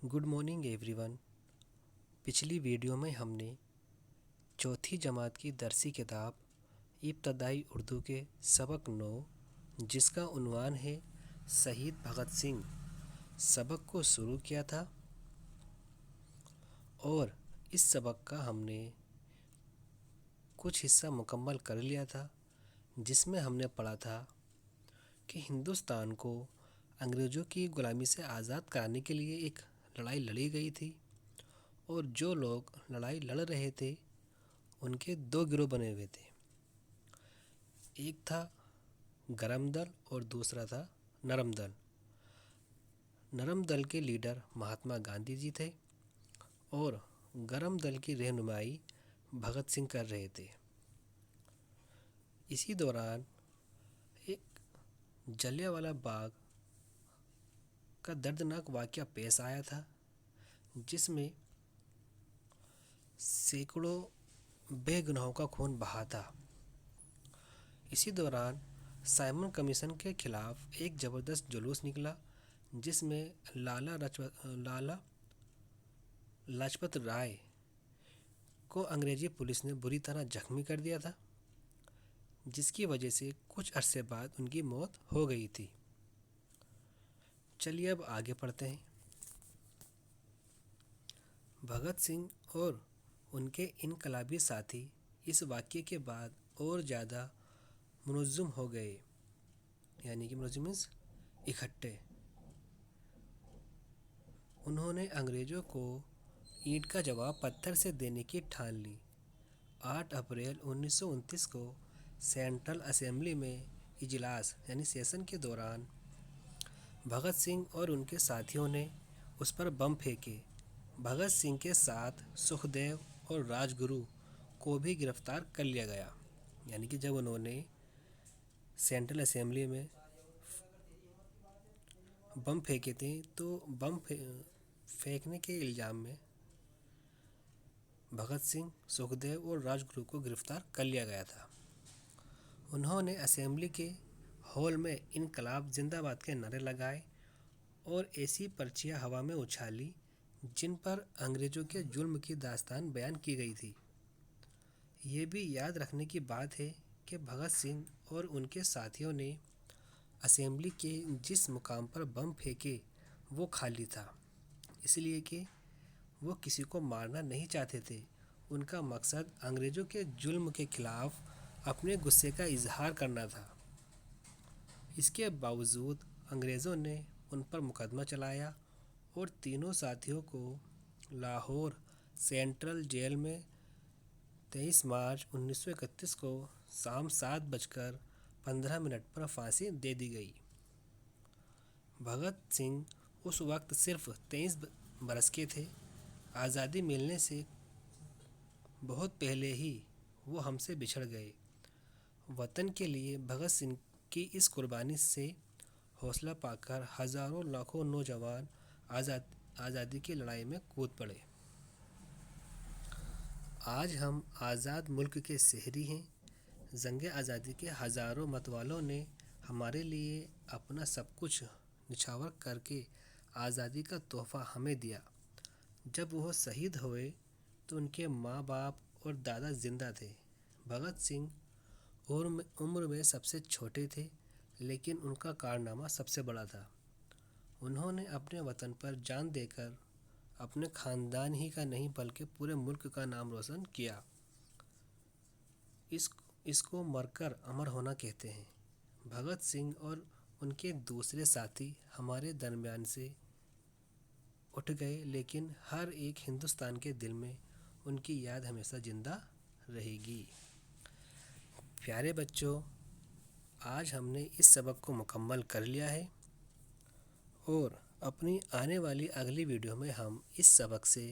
Good morning everyone. पिछली video में हमने चौथी जमात की दरसी किताब इब्तदाई उर्दू के सबक 9 जिसका उन्वान है शहीद भगत सिंह सबक को शुरू किया था और इस सबक का हमने कुछ हिस्सा मुकम्मल कर लिया था, जिसमें हमने पढ़ा था कि हिंदुस्तान को अंग्रेज़ों की ग़ुलामी से आज़ाद कराने के लिए एक लड़ाई लड़ी गई थी और जो लोग लड़ाई लड़ रहे थे उनके दो गिरोह बने हुए थे। एक था गरम दल और दूसरा था नरम दल। नरम दल के लीडर महात्मा गांधी जी थे और गरम दल की रहनुमाई भगत सिंह कर रहे थे। इसी दौरान एक जलियांवाला बाग का दर्दनाक वाक़या पेश आया था, जिसमें सैकड़ों बेगुनाहों का खून बहा था। इसी दौरान साइमन कमीशन के खिलाफ एक ज़बरदस्त जुलूस निकला, जिसमें लाला लाजपत राय को अंग्रेजी पुलिस ने बुरी तरह जख्मी कर दिया था, जिसकी वजह से कुछ अरसे बाद उनकी मौत हो गई थी। चलिए अब आगे पढ़ते हैं। भगत सिंह और उनके इनकलाबी साथी इस वाक़ये के बाद और ज़्यादा मुनज़्ज़म हो गए, यानी कि मुनज़्ज़म इकट्ठे। उन्होंने अंग्रेज़ों को ईंट का जवाब पत्थर से देने की ठान ली। 8 अप्रैल 1929 को सेंट्रल असेंबली में इजलास यानी सेशन के दौरान भगत सिंह और उनके साथियों ने उस पर बम फेंके। भगत सिंह के साथ सुखदेव और राजगुरु को भी गिरफ्तार कर लिया गया। यानी कि जब उन्होंने सेंट्रल असेंबली में बम फेंके थे तो बम फेंकने के इल्ज़ाम में भगत सिंह, सुखदेव और राजगुरु को गिरफ्तार कर लिया गया था। उन्होंने असेंबली के हॉल में इनकलाब जिंदाबाद के नारे लगाए और ऐसी पर्चियां हवा में उछाली जिन पर अंग्रेज़ों के जुल्म की दास्तान बयान की गई थी। ये भी याद रखने की बात है कि भगत सिंह और उनके साथियों ने असेंबली के जिस मुकाम पर बम फेंके वो खाली था, इसलिए कि वो किसी को मारना नहीं चाहते थे। उनका मकसद अंग्रेज़ों के जुल्म के खिलाफ अपने गुस्से का इजहार करना था। इसके बावजूद अंग्रेज़ों ने उन पर मुकदमा चलाया और तीनों साथियों को लाहौर सेंट्रल जेल में 23 मार्च 1931 को शाम 7:15 पर फांसी दे दी गई। भगत सिंह उस वक्त सिर्फ 23 बरस के थे। आज़ादी मिलने से बहुत पहले ही वो हमसे बिछड़ गए। वतन के लिए भगत सिंह की इस कुर्बानी से हौसला पाकर हज़ारों लाखों नौजवान आज़ादी की लड़ाई में कूद पड़े। आज हम आज़ाद मुल्क के शहरी हैं। जंग आज़ादी के हज़ारों मतवालों ने हमारे लिए अपना सब कुछ निछावर करके आज़ादी का तोहफ़ा हमें दिया। जब वो शहीद हुए तो उनके माँ बाप और दादा जिंदा थे। भगत सिंह उम्र में सबसे छोटे थे, लेकिन उनका कारनामा सबसे बड़ा था। उन्होंने अपने वतन पर जान देकर अपने ख़ानदान ही का नहीं बल्कि पूरे मुल्क का नाम रोशन किया। इसको मरकर अमर होना कहते हैं। भगत सिंह और उनके दूसरे साथी हमारे दरमियान से उठ गए, लेकिन हर एक हिंदुस्तान के दिल में उनकी याद हमेशा ज़िंदा रहेगी। प्यारे बच्चों, आज हमने इस सबक को मुकम्मल कर लिया है और अपनी आने वाली अगली वीडियो में हम इस सबक से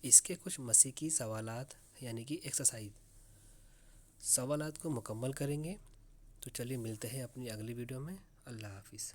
इसके कुछ मसीकी सवालात यानी कि एक्सरसाइज सवालात को मुकम्मल करेंगे। तो चलिए मिलते हैं अपनी अगली वीडियो में। अल्लाह हाफिज़।